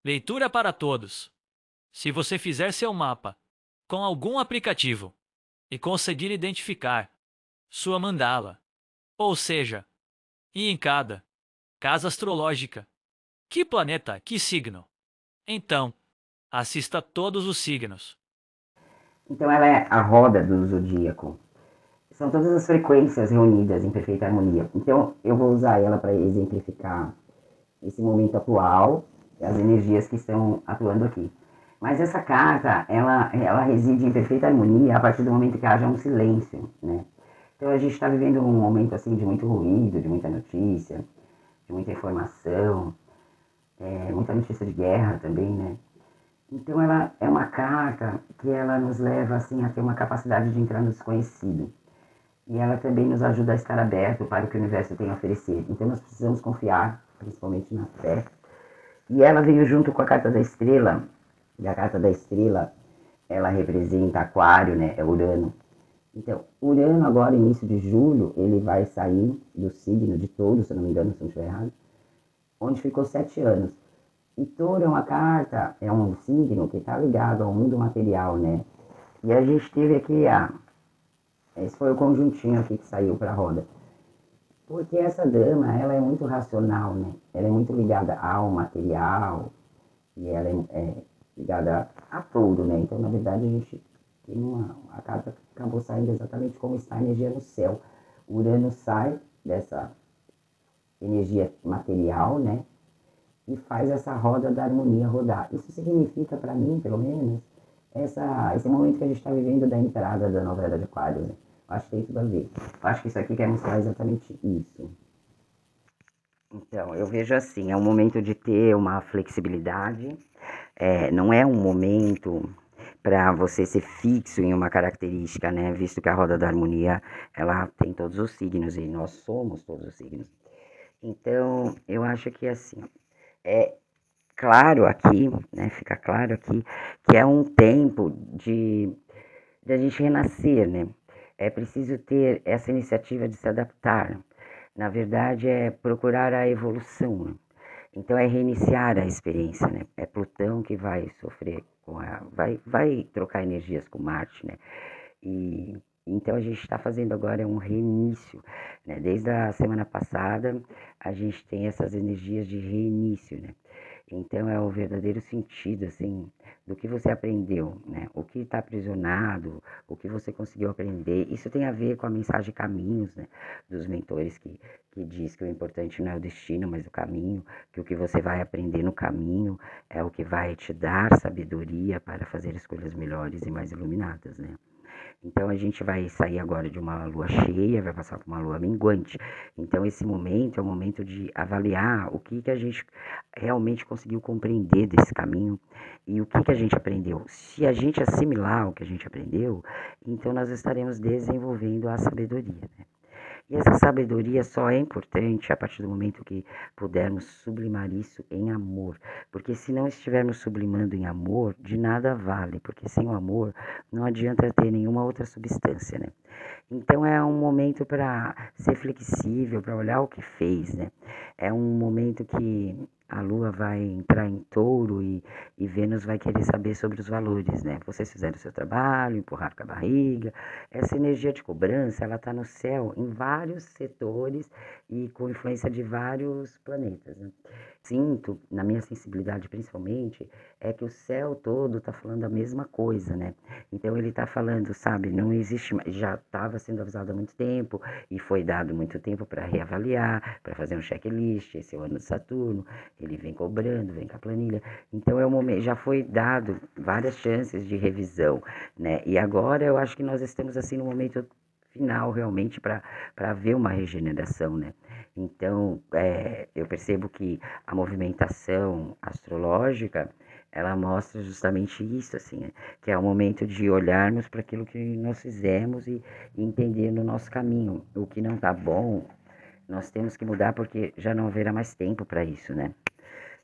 Leitura para todos. Se você fizer seu mapa com algum aplicativo e conseguir identificar sua mandala, ou seja, e em cada casa astrológica, que planeta, que signo, então assista todos os signos. Então ela é a roda do zodíaco. São todas as frequências reunidas em perfeita harmonia. Então eu vou usar ela para exemplificar esse momento atual e as energias que estão atuando aqui. Mas essa carta, ela reside em perfeita harmonia a partir do momento que haja um silêncio, né? Então a gente está vivendo um momento assim de muito ruído, de muita notícia, de muita informação, muita notícia de guerra também, né? Então ela é uma carta que ela nos leva assim a ter uma capacidade de entrar no desconhecido. E ela também nos ajuda a estar aberto para o que o universo tem a oferecer. Então nós precisamos confiar, principalmente na fé. E ela veio junto com a carta da estrela. E a carta da estrela, ela representa Aquário, né? É Urano. Então, Urano agora, início de julho, ele vai sair do signo de Touro, se eu não me engano, se eu não estiver errado, onde ficou 7 anos. E Touro é uma carta, é um signo que está ligado ao mundo material, né? E a gente teve aqui esse foi o conjuntinho aqui que saiu para a roda. Porque essa dama, ela é muito racional, né? Ela é muito ligada ao material e ela é ligada a Touro, né? Então, na verdade, a gente tem a carta acabou saindo exatamente como está a energia no céu. O Urano sai dessa energia material, né? E faz essa roda da harmonia rodar. Isso significa, para mim, pelo menos, esse momento que a gente está vivendo da entrada da nova era de Aquários. Né? Eu acho que tem tudo a ver. Eu acho que isso aqui quer mostrar exatamente isso. Então, eu vejo assim, é um momento de ter uma flexibilidade, não é um momento para você ser fixo em uma característica, né? Visto que a roda da harmonia, ela tem todos os signos e nós somos todos os signos. Então, eu acho que assim, é claro aqui, né? Fica claro aqui que é um tempo de a gente renascer, né? É preciso ter essa iniciativa de se adaptar. Na verdade, é procurar a evolução. Né? Então, é reiniciar a experiência, né? É Plutão que vai sofrer vai trocar energias com Marte, né? E então a gente está fazendo agora um reinício, né? Desde a semana passada a gente tem essas energias de reinício, né? Então é o verdadeiro sentido, assim, do que você aprendeu, né? O que está aprisionado, o que você conseguiu aprender. Isso tem a ver com a mensagem Caminhos, né? Dos mentores que diz que o importante não é o destino, mas o caminho, que o que você vai aprender no caminho é o que vai te dar sabedoria para fazer escolhas melhores e mais iluminadas, né? Então a gente vai sair agora de uma lua cheia, vai passar por uma lua minguante. Então esse momento é o momento de avaliar o que a gente realmente conseguiu compreender desse caminho e o que a gente aprendeu. Se a gente assimilar o que a gente aprendeu, então nós estaremos desenvolvendo a sabedoria. Né? E essa sabedoria só é importante a partir do momento que pudermos sublimar isso em amor. Porque se não estivermos sublimando em amor, de nada vale. Porque sem o amor não adianta ter nenhuma outra substância, né? Então é um momento para ser flexível, para olhar o que fez, né? É um momento que a Lua vai entrar em touro e Vênus vai querer saber sobre os valores, né? Vocês fizeram o seu trabalho, empurraram com a barriga. Essa energia de cobrança, ela está no céu em vários setores e com influência de vários planetas, né? Sinto, na minha sensibilidade principalmente, é que o céu todo está falando a mesma coisa, né? Então ele está falando, sabe, não existe, já estava sendo avisado há muito tempo e foi dado muito tempo para reavaliar, para fazer um checklist. Esse é o ano de Saturno, ele vem cobrando, vem com a planilha. Então é o momento, já foi dado várias chances de revisão, né? E agora eu acho que nós estamos assim no momento final realmente para ver uma regeneração, né? Então eu percebo que a movimentação astrológica ela mostra justamente isso, assim, né? Que é o momento de olharmos para aquilo que nós fizemos e entender no nosso caminho. O que não está bom, nós temos que mudar porque já não haverá mais tempo para isso, né?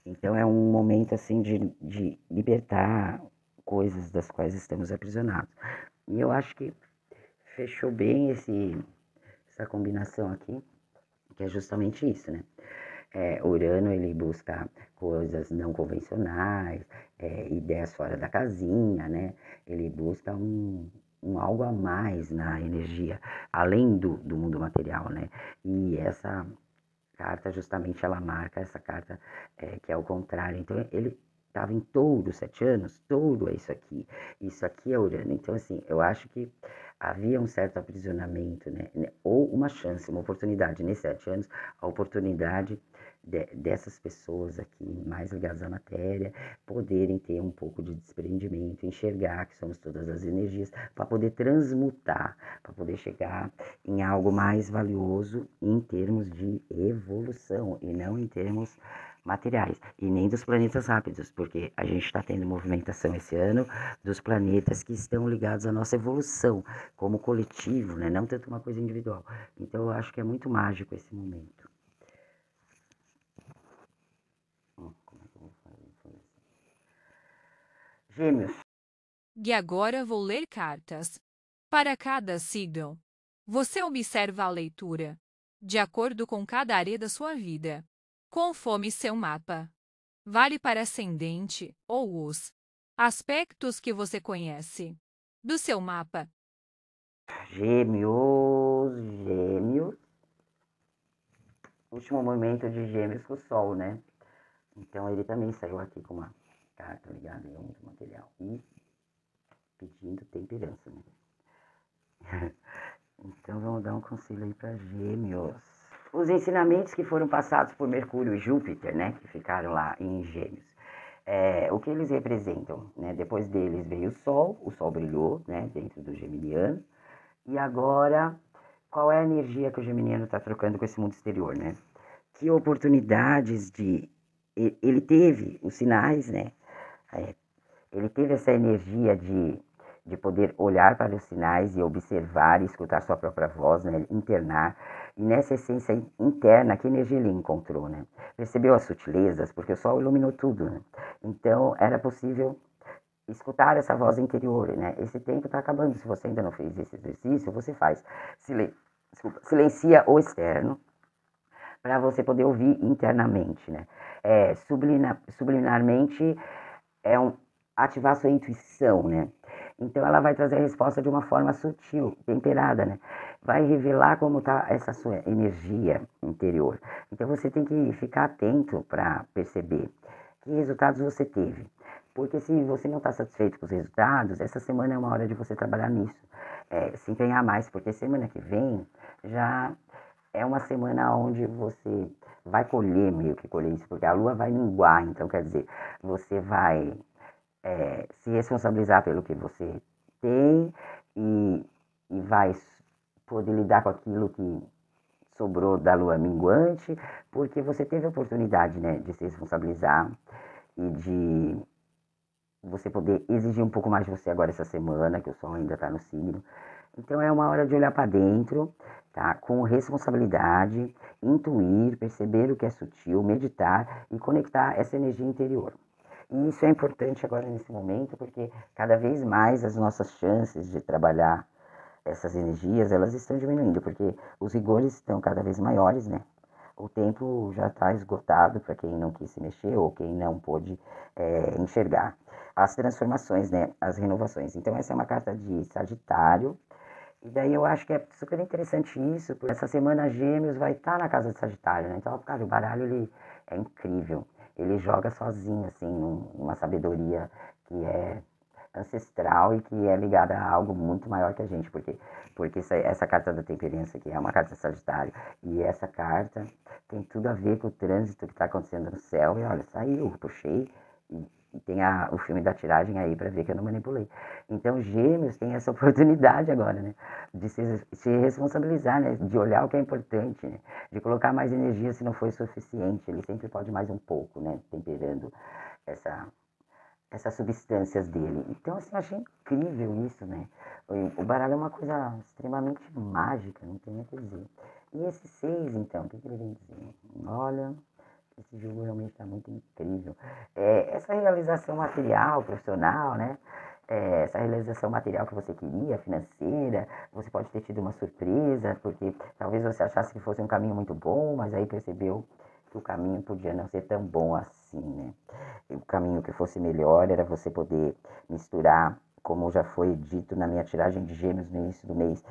Então é um momento, assim, de libertar coisas das quais estamos aprisionados. E eu acho que fechou bem essa combinação aqui, que é justamente isso, né? Urano, ele busca coisas não convencionais, ideias fora da casinha, né? Ele busca um algo a mais na energia, além do mundo material, né? E essa carta, justamente, ela marca essa carta que é o contrário. Então, ele estava em touro, 7 anos, touro é isso aqui é Urano. Então, assim, eu acho que havia um certo aprisionamento, né? Ou uma chance, uma oportunidade, nesses 7 anos, a oportunidade dessas pessoas aqui, mais ligadas à matéria, poderem ter um pouco de desprendimento, enxergar que somos todas as energias, para poder transmutar, para poder chegar em algo mais valioso em termos de evolução e não em termos materiais e nem dos planetas rápidos, porque a gente está tendo movimentação esse ano dos planetas que estão ligados à nossa evolução como coletivo, né? Não tanto uma coisa individual. Então eu acho que é muito mágico esse momento. Como é que eu vou fazer? Gêmeos. E agora vou ler cartas. Para cada signo, você observa a leitura, de acordo com cada área da sua vida, conforme seu mapa. Vale para ascendente ou os aspectos que você conhece do seu mapa. Gêmeos. Último momento de Gêmeos com o Sol, né? Então ele também saiu aqui com uma carta ligada em outro material e pedindo temperança, né? Então vamos dar um conselho aí para Gêmeos. Os ensinamentos que foram passados por Mercúrio e Júpiter, né? Que ficaram lá em Gêmeos. O que eles representam, né? Depois deles veio o Sol brilhou, né? Dentro do Geminiano. E agora, qual é a energia que o Geminiano está trocando com esse mundo exterior, né? Que oportunidades ele teve os sinais, né? Ele teve essa energia de poder olhar para os sinais e observar e escutar sua própria voz, né? Internar. E nessa essência interna, que energia ele encontrou, né? Percebeu as sutilezas, porque o Sol iluminou tudo, né? Então, era possível escutar essa voz interior, né? Esse tempo está acabando. Se você ainda não fez esse exercício, você faz. Silencia o externo para você poder ouvir internamente, né? Subliminarmente ativar sua intuição, né? Então ela vai trazer a resposta de uma forma sutil, temperada, né? Vai revelar como está essa sua energia interior. Então você tem que ficar atento para perceber que resultados você teve. Porque se você não está satisfeito com os resultados, essa semana é uma hora de você trabalhar nisso. Se empenhar mais, porque semana que vem já é uma semana onde você vai colher, meio que colher isso, porque a lua vai minguar, então quer dizer, você vai se responsabilizar pelo que você tem e vai poder lidar com aquilo que sobrou da lua minguante, porque você teve a oportunidade, né, de se responsabilizar e de você poder exigir um pouco mais de você agora essa semana, que o Sol ainda está no signo. Então é uma hora de olhar para dentro, tá? Com responsabilidade, intuir, perceber o que é sutil, meditar e conectar essa energia interior. E isso é importante agora nesse momento, porque cada vez mais as nossas chances de trabalhar essas energias, elas estão diminuindo, porque os rigores estão cada vez maiores, né? O tempo já está esgotado para quem não quis se mexer ou quem não pôde enxergar as transformações, né? As renovações. Então essa é uma carta de Sagitário. E daí eu acho que é super interessante isso, porque essa semana Gêmeos vai estar na casa de Sagitário, né? Então, cara, o baralho ele é incrível. Ele joga sozinho, assim, uma sabedoria que é ancestral e que é ligada a algo muito maior que a gente, porque essa carta da temperança aqui é uma carta de Sagitário, e essa carta tem tudo a ver com o trânsito que está acontecendo no céu, e olha, saiu, puxei, e tem o filme da tiragem aí para ver que eu não manipulei. Então, Gêmeos tem essa oportunidade agora, né? De se responsabilizar, né? De olhar o que é importante, né? De colocar mais energia se não foi suficiente. Ele sempre pode mais um pouco, né? Temperando essas substâncias dele. Então, assim, eu achei incrível isso, né? O baralho é uma coisa extremamente mágica, não tem nem o que dizer. E esse 6, então, o que ele vem dizer? Olha, esse jogo realmente está muito incrível. Essa realização material, profissional, né? Essa realização material que você queria, financeira, você pode ter tido uma surpresa, porque talvez você achasse que fosse um caminho muito bom, mas aí percebeu que o caminho podia não ser tão bom assim, né? O caminho que fosse melhor era você poder misturar, como já foi dito na minha tiragem de Gêmeos no início do mês,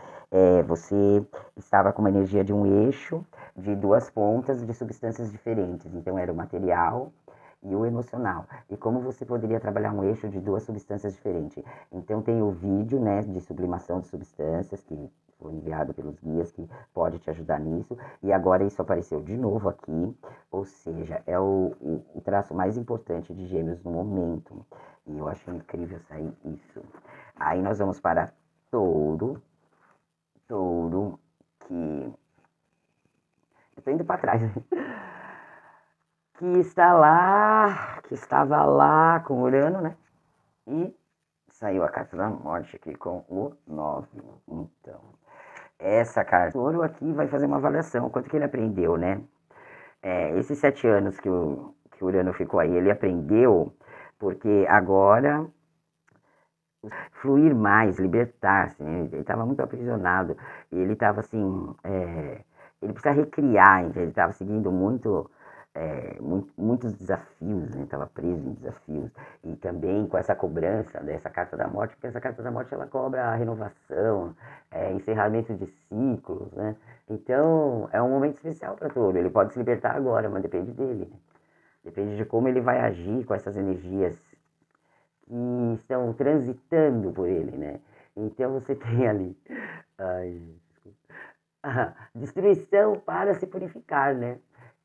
você estava com uma energia de um eixo de duas pontas de substâncias diferentes. Então era o material e o emocional. E como você poderia trabalhar um eixo de duas substâncias diferentes. Então tem o vídeo, né, de sublimação de substâncias que foi enviado pelos guias, que pode te ajudar nisso. E agora isso apareceu de novo aqui, ou seja, é o traço mais importante de Gêmeos no momento. E eu acho incrível sair isso. Aí nós vamos para Touro. Touro, que... Eu tô indo para trás. Que estava lá com Urano, né? E saiu a carta da morte aqui com o 9. Então, essa carta, o Touro aqui vai fazer uma avaliação, quanto que ele aprendeu, né? Esses 7 anos que o Urano ficou aí, ele aprendeu porque agora fluir mais, libertar-se, né? Ele estava muito aprisionado, ele estava assim, ele precisa recriar, então ele estava seguindo muitos desafios, né? Estava preso em desafios, e também com essa cobrança dessa carta da morte, porque essa carta da morte ela cobra a renovação, encerramento de ciclos, né? Então é um momento especial para Touro, ele pode se libertar agora, mas depende dele, né? Depende de como ele vai agir com essas energias que estão transitando por ele, né? Então você tem ali destruição para se purificar, né?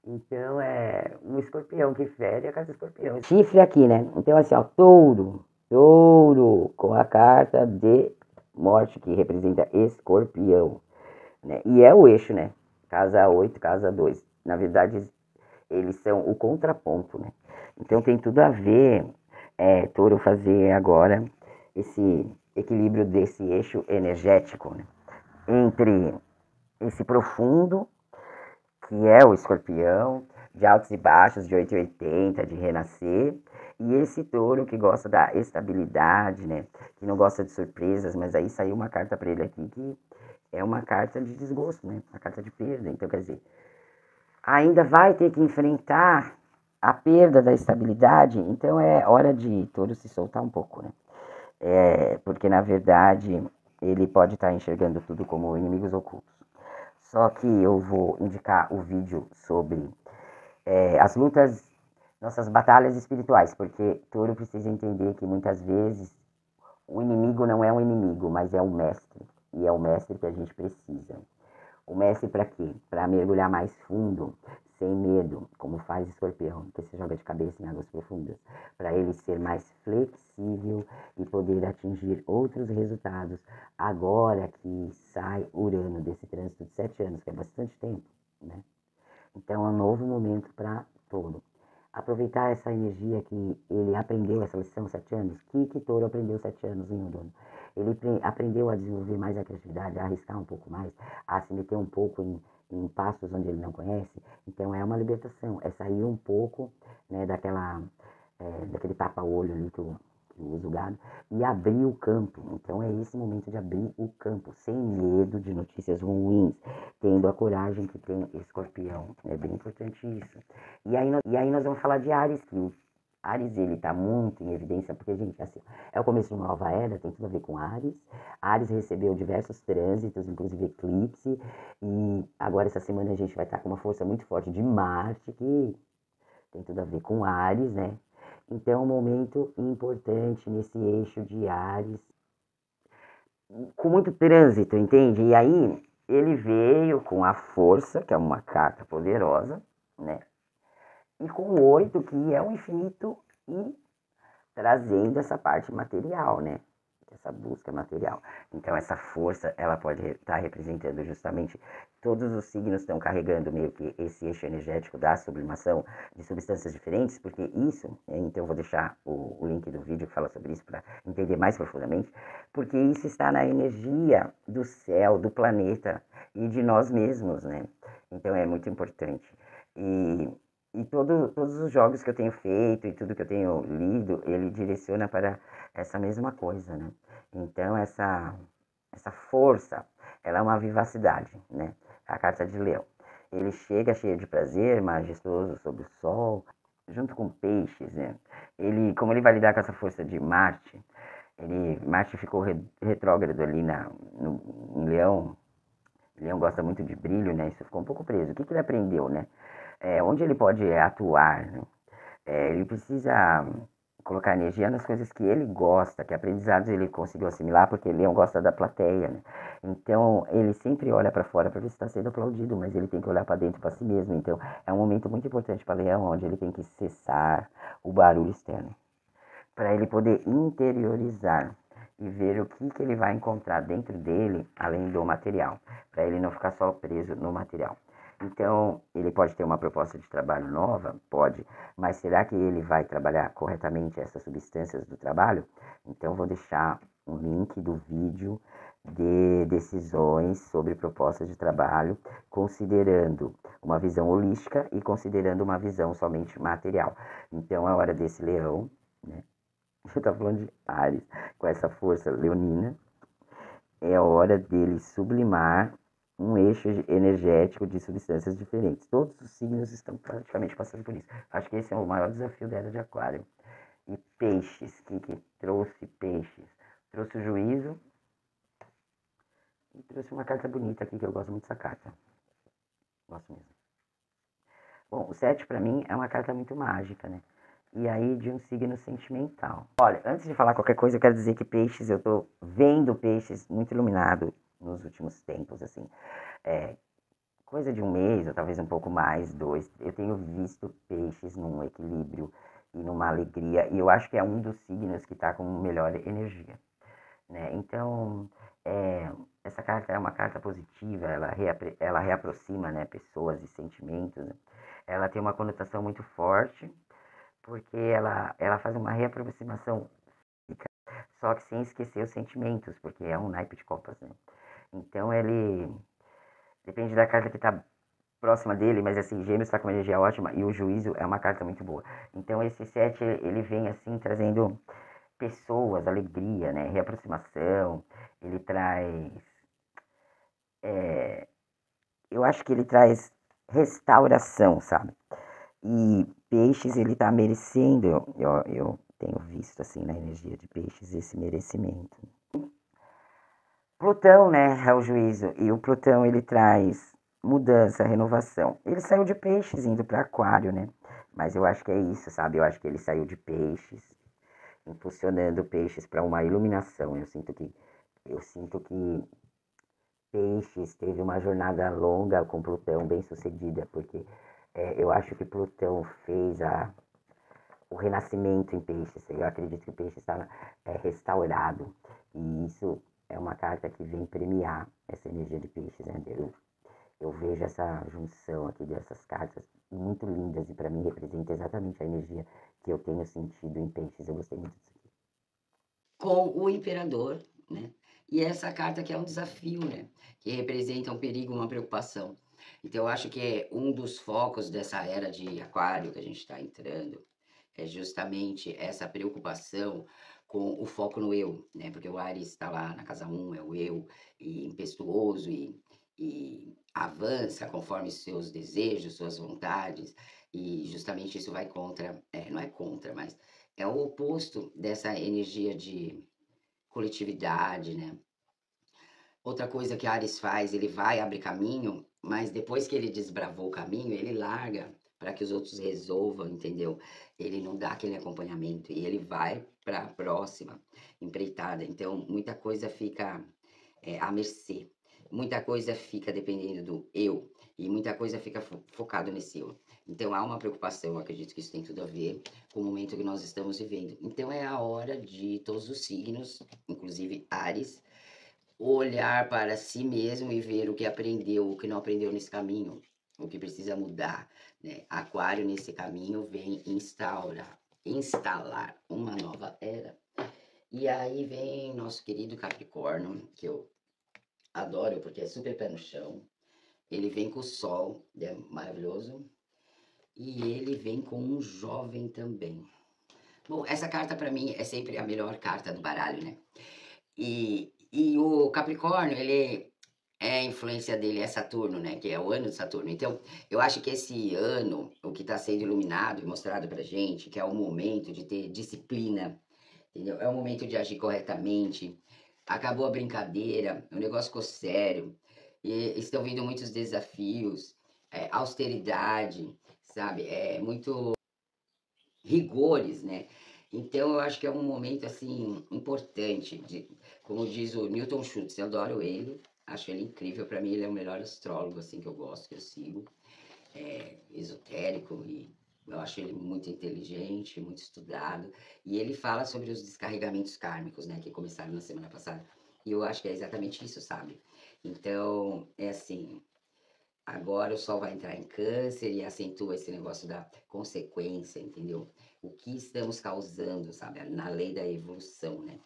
Então é um escorpião que fere a carta do escorpião. Chifre aqui, né? Então assim, ó, touro, com a carta de morte que representa escorpião, né? E é o eixo, né? Casa 8, casa 2. Na verdade, eles são o contraponto, né? Então tem tudo a ver, Touro fazer agora esse equilíbrio desse eixo energético, né? Entre esse profundo, que é o escorpião, de altos e baixos, de 880, de renascer, e esse Touro que gosta da estabilidade, né? Que não gosta de surpresas, mas aí saiu uma carta para ele aqui que é uma carta de desgosto, né? Uma carta de perda. Então, quer dizer, ainda vai ter que enfrentar a perda da estabilidade, então é hora de Touro se soltar um pouco, né? Porque, na verdade, ele pode estar enxergando tudo como inimigos ocultos. Só que eu vou indicar o vídeo sobre as lutas, nossas batalhas espirituais, porque Touro precisa entender que muitas vezes o inimigo não é um inimigo, mas é um mestre, e é o mestre que a gente precisa. O mestre para quê? Para mergulhar mais fundo, sem medo, como faz o escorpião, que se joga de cabeça em águas profundas, para ele ser mais flexível e poder atingir outros resultados. Agora que sai Urano desse trânsito de 7 anos, que é bastante tempo, né? Então é um novo momento para Touro. Aproveitar essa energia que ele aprendeu, essa lição 7 anos, que Touro aprendeu 7 anos em Urano. Ele aprendeu a desenvolver mais a criatividade, a arriscar um pouco mais, a se meter um pouco em passos onde ele não conhece. Então é uma libertação, é sair um pouco, né, daquele tapa-olho ali que usa o gado, e abrir o campo. Então é esse momento de abrir o campo, sem medo de notícias ruins, tendo a coragem que tem Escorpião. É bem importante isso. E aí nós vamos falar de Áries, que o Áries, ele tá muito em evidência, porque, gente, assim, é o começo de uma nova era, tem tudo a ver com Áries. Áries recebeu diversos trânsitos, inclusive eclipse, e agora essa semana a gente vai estar com uma força muito forte de Marte, que tem tudo a ver com Áries, né? Então, é um momento importante nesse eixo de Áries, com muito trânsito, entende? E aí, ele veio com a força, que é uma carta poderosa, né? E com o 8, que é o infinito, e trazendo essa parte material, né? Essa busca material. Então, essa força, ela pode estar representando justamente todos os signos estão carregando meio que esse eixo energético da sublimação de substâncias diferentes, porque isso, então eu vou deixar o link do vídeo que fala sobre isso para entender mais profundamente, porque isso está na energia do céu, do planeta e de nós mesmos, né? Então, é muito importante. E todos os jogos que eu tenho feito e tudo que eu tenho lido, ele direciona para essa mesma coisa, né? Então, essa força, ela é uma vivacidade, né? A carta de Leão. ele chega cheio de prazer, majestoso sobre o sol, junto com peixes, né? Como ele vai lidar com essa força de Marte, Marte ficou retrógrado ali em Leão. Leão gosta muito de brilho, né? Isso ficou um pouco preso. O que ele aprendeu, né? Onde ele pode atuar, né? Ele precisa colocar energia nas coisas que ele gosta, que aprendizados ele conseguiu assimilar, porque Leão gosta da plateia, né? Então, ele sempre olha para fora para ver se está sendo aplaudido, mas ele tem que olhar para dentro para si mesmo. Então, é um momento muito importante para Leão, onde ele tem que cessar o barulho externo, para ele poder interiorizar e ver o que ele vai encontrar dentro dele, além do material, para ele não ficar só preso no material. Então, ele pode ter uma proposta de trabalho nova? Pode, mas será que ele vai trabalhar corretamente essas substâncias do trabalho? Então, vou deixar um link do vídeo de decisões sobre propostas de trabalho, considerando uma visão holística e considerando uma visão somente material. Então, é hora desse leão, né? Eu estava falando de Áries, com essa força leonina, é hora dele sublimar um eixo energético de substâncias diferentes. Todos os signos estão praticamente passando por isso. Acho que esse é o maior desafio da era de Aquário. E peixes, que trouxe peixes? Trouxe o juízo e trouxe uma carta bonita aqui, que eu gosto muito dessa carta. Gosto mesmo. Bom, o 7 para mim é uma carta muito mágica, né? E aí de um signo sentimental. Olha, antes de falar qualquer coisa, eu quero dizer que peixes, eu tô vendo peixes muito iluminado nos últimos tempos, assim. Coisa de um mês, ou talvez um pouco mais, 2, eu tenho visto peixes num equilíbrio e numa alegria, e eu acho que é um dos signos que está com melhor energia, né? Então, essa carta é uma carta positiva, ela reaproxima, né, pessoas e sentimentos, né? Ela tem uma conotação muito forte, porque ela faz uma reaproximação física, só que sem esquecer os sentimentos, porque é um naipe de copas, né? Então ele depende da carta que está próxima dele, mas assim, Gêmeos está com uma energia ótima e o Juízo é uma carta muito boa. Então esse 7 ele vem assim trazendo pessoas, alegria, né? Reaproximação, ele traz, eu acho que ele traz restauração, sabe? E peixes, ele tá merecendo, eu tenho visto, assim, na energia de peixes, esse merecimento. Plutão, né, é o juízo, e o Plutão, ele traz mudança, renovação. Ele saiu de peixes indo para aquário, né, mas eu acho que é isso, sabe, eu acho que ele saiu de peixes, impulsionando peixes para uma iluminação. Eu sinto que Peixes teve uma jornada longa com Plutão, bem sucedida, porque eu acho que Plutão fez o renascimento em Peixes. Eu acredito que Peixes está restaurado, e isso é uma carta que vem premiar essa energia de Peixes, né? Eu vejo essa junção aqui dessas cartas muito lindas, e para mim representa exatamente a energia que eu tenho sentido em Peixes. Eu gostei muito disso aqui. Com o Imperador, né? E essa carta que é um desafio, né? Que representa um perigo, uma preocupação. Então, eu acho que um dos focos dessa era de Aquário que a gente está entrando é justamente essa preocupação com o foco no eu, né? Porque o Ares está lá na casa 1, é o eu, e impetuoso, e avança conforme seus desejos, suas vontades, e justamente isso vai contra, não é contra, mas é o oposto dessa energia de coletividade, né? Outra coisa que Ares faz, ele vai abrir caminho, mas depois que ele desbravou o caminho, ele larga para que os outros resolvam, entendeu? Ele não dá aquele acompanhamento e ele vai para a próxima empreitada. Então, muita coisa fica à mercê. Muita coisa fica dependendo do eu e muita coisa fica focado nesse eu. Então, há uma preocupação, eu acredito que isso tem tudo a ver com o momento que nós estamos vivendo. Então, é a hora de todos os signos, inclusive Áries, olhar para si mesmo e ver o que aprendeu, o que não aprendeu nesse caminho, o que precisa mudar, né? Aquário, nesse caminho, vem instalar uma nova era. E aí vem nosso querido Capricórnio, que eu adoro porque é super pé no chão. Ele vem com o Sol, é maravilhoso. E ele vem com um jovem também. Bom, essa carta para mim é sempre a melhor carta do baralho, né? E o Capricórnio, ele É a influência dele é Saturno, né? Que é o ano de Saturno. Então, eu acho que esse ano, o que está sendo iluminado e mostrado pra gente, que é o momento de ter disciplina, entendeu? É o momento de agir corretamente. Acabou a brincadeira, o negócio ficou sério. E estão vindo muitos desafios, austeridade, sabe? Muito rigores, né? Então eu acho que é um momento assim importante, como diz o Newton Schultz, eu adoro ele, acho ele incrível, para mim ele é o melhor astrólogo assim que eu gosto, que eu sigo, esotérico e eu acho ele muito inteligente, muito estudado, e ele fala sobre os descarregamentos kármicos, né, que começaram na semana passada. E eu acho que é exatamente isso, sabe? Então, é assim, agora o Sol vai entrar em Câncer e acentua esse negócio da consequência, entendeu? O que estamos causando, sabe? Na lei da evolução, né?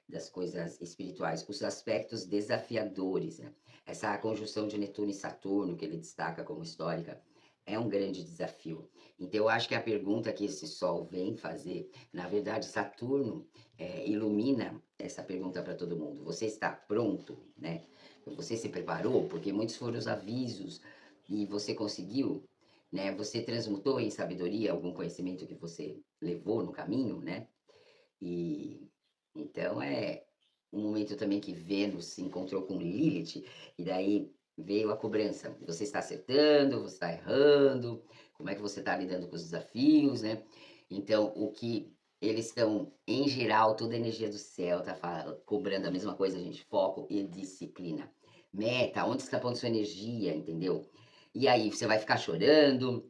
Das coisas espirituais, os aspectos desafiadores, né? Essa conjunção de Netuno e Saturno, que ele destaca como histórica, é um grande desafio. Então, eu acho que a pergunta que esse Sol vem fazer, na verdade, Saturno ilumina essa pergunta para todo mundo. Você está pronto, né? Você se preparou? Porque muitos foram os avisos e você conseguiu, né? Você transmutou em sabedoria algum conhecimento que você levou no caminho, né? E então é um momento também que Vênus se encontrou com Lilith e daí veio a cobrança. Você está acertando, você está errando, como é que você está lidando com os desafios, né? Então, o que eles estão, em geral, toda a energia do céu está cobrando a mesma coisa, gente, foco e disciplina. Meta, onde está pondo sua energia, entendeu? E aí, você vai ficar chorando,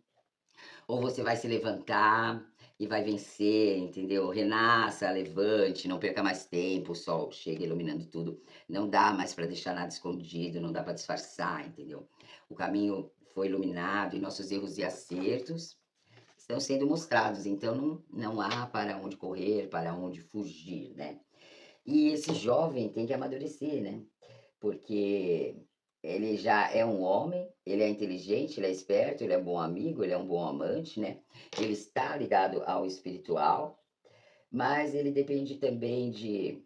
ou você vai se levantar e vai vencer, entendeu? Renasça, levante, não perca mais tempo, o sol chega iluminando tudo. Não dá mais para deixar nada escondido, não dá para disfarçar, entendeu? O caminho foi iluminado e nossos erros e acertos estão sendo mostrados, então não há para onde correr, para onde fugir, né? E esse jovem tem que amadurecer, né? Porque ele já é um homem, ele é inteligente, ele é esperto, ele é um bom amigo, ele é um bom amante, né? Ele está ligado ao espiritual, mas ele depende também de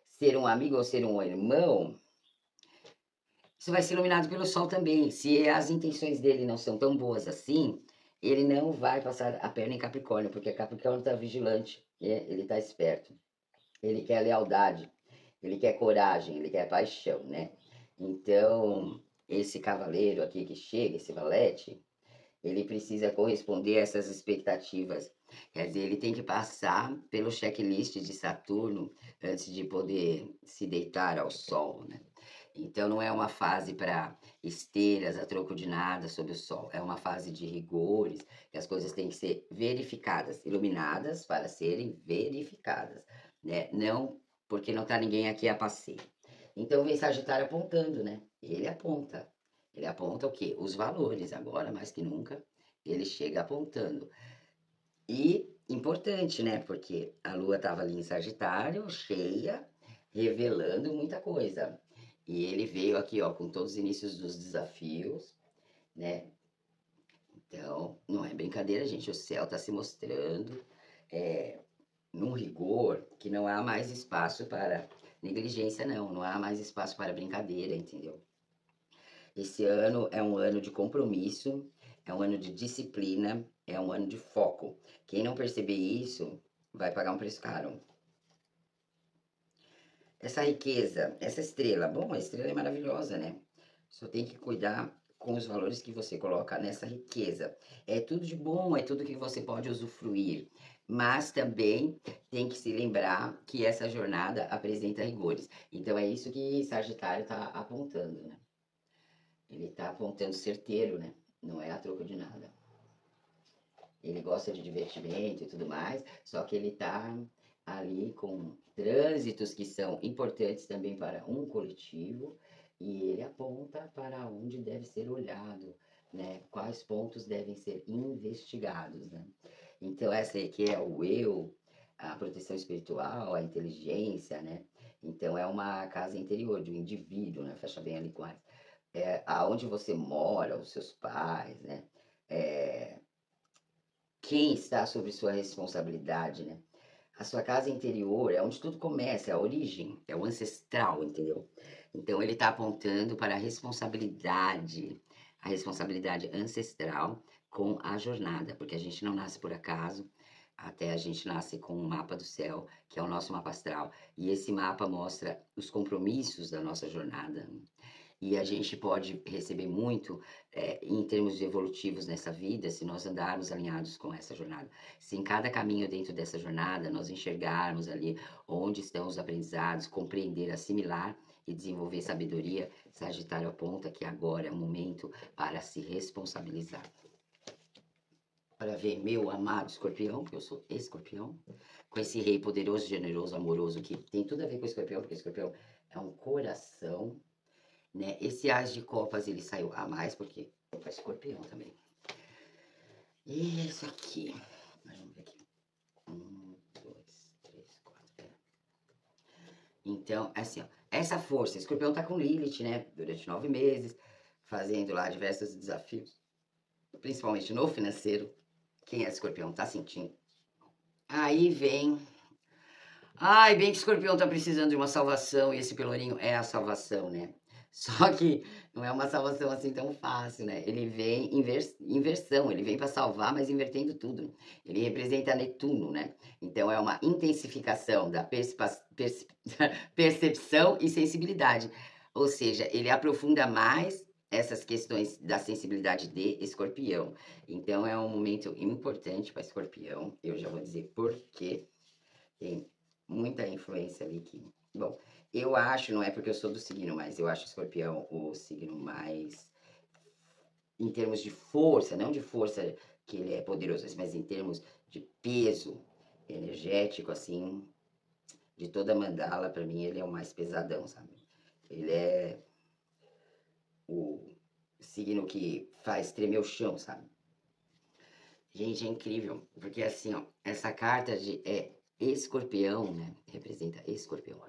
ser um amigo ou ser um irmão. Isso vai ser iluminado pelo sol também. Se as intenções dele não são tão boas assim, ele não vai passar a perna em Capricórnio, porque Capricórnio está vigilante, ele está esperto. Ele quer lealdade, ele quer coragem, ele quer paixão, né? Então, esse cavaleiro aqui que chega, esse valete, ele precisa corresponder a essas expectativas. Quer dizer, ele tem que passar pelo checklist de Saturno antes de poder se deitar ao sol, né? Então, não é uma fase para esteiras a troco de nada sob o sol. É uma fase de rigores, que as coisas têm que ser verificadas, iluminadas para serem verificadas, né? Não porque não está ninguém aqui a passeio. Então, vem Sagitário apontando, né? Ele aponta. Ele aponta o quê? Os valores. Agora, mais que nunca, ele chega apontando. E importante, né? Porque a Lua estava ali em Sagitário, cheia, revelando muita coisa. E ele veio aqui, ó, com todos os inícios dos desafios, né? Então, não é brincadeira, gente. O céu está se mostrando num rigor que não há mais espaço para negligência, não. Não há mais espaço para brincadeira, entendeu? Esse ano é um ano de compromisso, é um ano de disciplina, é um ano de foco. Quem não perceber isso vai pagar um preço caro. Essa riqueza, essa estrela, bom, a estrela é maravilhosa, né? Só tem que cuidar com os valores que você coloca nessa riqueza. É tudo de bom, é tudo que você pode usufruir, mas também tem que se lembrar que essa jornada apresenta rigores. Então é isso que Sagitário está apontando, né? Ele está apontando certeiro, né? Não é a troco de nada. Ele gosta de divertimento e tudo mais, só que ele está ali com trânsitos que são importantes também para um coletivo e ele aponta para onde deve ser olhado, né? Quais pontos devem ser investigados, né? Então essa aqui é o eu, a proteção espiritual, a inteligência, né? Então é uma casa interior de um indivíduo, né? Fecha bem ali com a aonde você mora, os seus pais, né? Quem está sobre sua responsabilidade, né? A sua casa interior é onde tudo começa, é a origem, é o ancestral, entendeu? Então, ele está apontando para a responsabilidade ancestral com a jornada, porque a gente não nasce por acaso, até a gente nasce com um mapa do céu, que é o nosso mapa astral. E esse mapa mostra os compromissos da nossa jornada. E a gente pode receber muito em termos evolutivos nessa vida, se nós andarmos alinhados com essa jornada. Se em cada caminho dentro dessa jornada nós enxergarmos ali onde estão os aprendizados, compreender, assimilar e desenvolver sabedoria, Sagitário aponta que agora é o momento para se responsabilizar. Para ver meu amado escorpião, porque eu sou escorpião, com esse rei poderoso, generoso, amoroso, que tem tudo a ver com o escorpião, porque o escorpião é um coração, né? Esse as de copas, ele saiu a mais, porque é escorpião também. E isso aqui, vamos ver aqui. 1, 2, 3, 4, Então, assim, ó, essa força, escorpião tá com Lilith, né? Durante 9 meses, fazendo lá diversos desafios, principalmente no financeiro. Quem é escorpião tá sentindo. Aí vem... Ai, bem que o escorpião tá precisando de uma salvação, e esse pelourinho é a salvação, né? Só que não é uma salvação assim tão fácil, né? Ele vem inversão, ele vem para salvar, mas invertendo tudo. Ele representa Netuno, né? Então é uma intensificação da percepção e sensibilidade. Ou seja, ele aprofunda mais essas questões da sensibilidade de escorpião. Então é um momento importante para escorpião. Eu já vou dizer por quê. Tem muita influência ali que... Bom, eu acho, não é porque eu sou do signo, mas eu acho escorpião o signo mais... Em termos de força, não de força que ele é poderoso, mas em termos de peso energético, assim, de toda a mandala, pra mim ele é o mais pesadão, sabe? Ele é o signo que faz tremer o chão, sabe? Gente, é incrível, porque assim, ó, essa carta é escorpião, né? Representa escorpião.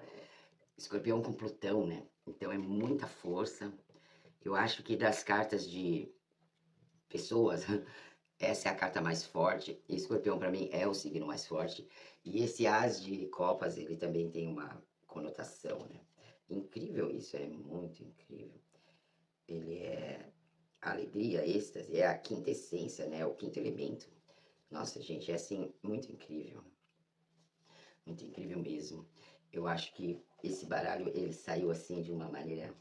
Escorpião com Plutão, né? Então é muita força. Eu acho que das cartas de pessoas, essa é a carta mais forte. Escorpião para mim é o signo mais forte. E esse as de copas, ele também tem uma conotação, né? Incrível isso, é muito incrível. Ele é alegria, êxtase, é a quinta essência, né? O quinto elemento. Nossa, gente, é assim, muito incrível. Muito incrível mesmo. Eu acho que esse baralho, ele saiu assim de uma maneira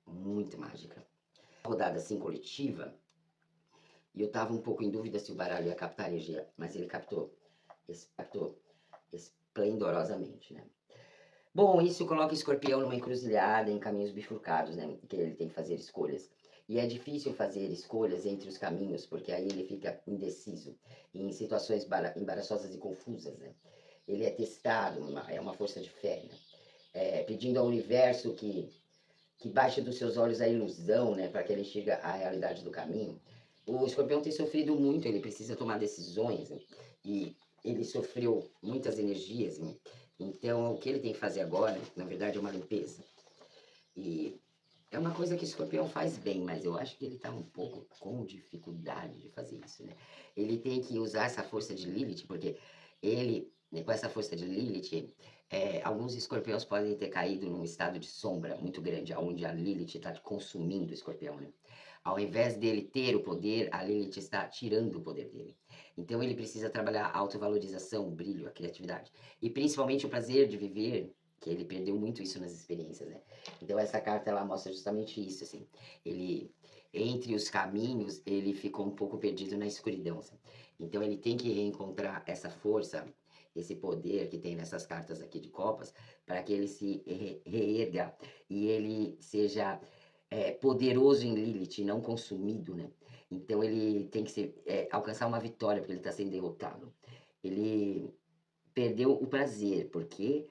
muito mágica. Rodada assim coletiva, e eu tava um pouco em dúvida se o baralho ia captar energia, mas ele captou esplendorosamente, né? Bom, isso coloca o escorpião numa encruzilhada, em caminhos bifurcados, né? Que ele tem que fazer escolhas. E é difícil fazer escolhas entre os caminhos, porque aí ele fica indeciso, em situações embaraçosas e confusas, né? Ele é testado, é uma força de fé, né? Pedindo ao universo que baixe dos seus olhos a ilusão, né? Para que ele enxerga a realidade do caminho. O escorpião tem sofrido muito, ele precisa tomar decisões, né? E ele sofreu muitas energias, né? Então, o que ele tem que fazer agora, na verdade, é uma limpeza. E é uma coisa que o escorpião faz bem, mas eu acho que ele está um pouco com dificuldade de fazer isso, né? Ele tem que usar essa força de Lilith, porque ele, com essa força de Lilith, alguns escorpiões podem ter caído num estado de sombra muito grande, onde a Lilith está consumindo o escorpião, né? Ao invés dele ter o poder, a Lilith está tirando o poder dele. Então ele precisa trabalhar a autovalorização, o brilho, a criatividade. E principalmente o prazer de viver, que ele perdeu muito isso nas experiências, né? Então essa carta, ela mostra justamente isso, assim. Ele, entre os caminhos, ele ficou um pouco perdido na escuridão, assim. Então ele tem que reencontrar essa força, esse poder que tem nessas cartas aqui de copas, para que ele se reerga e ele seja poderoso em Lilith, não consumido, né? Então ele tem que alcançar uma vitória, porque ele está sendo derrotado. Ele perdeu o prazer, porque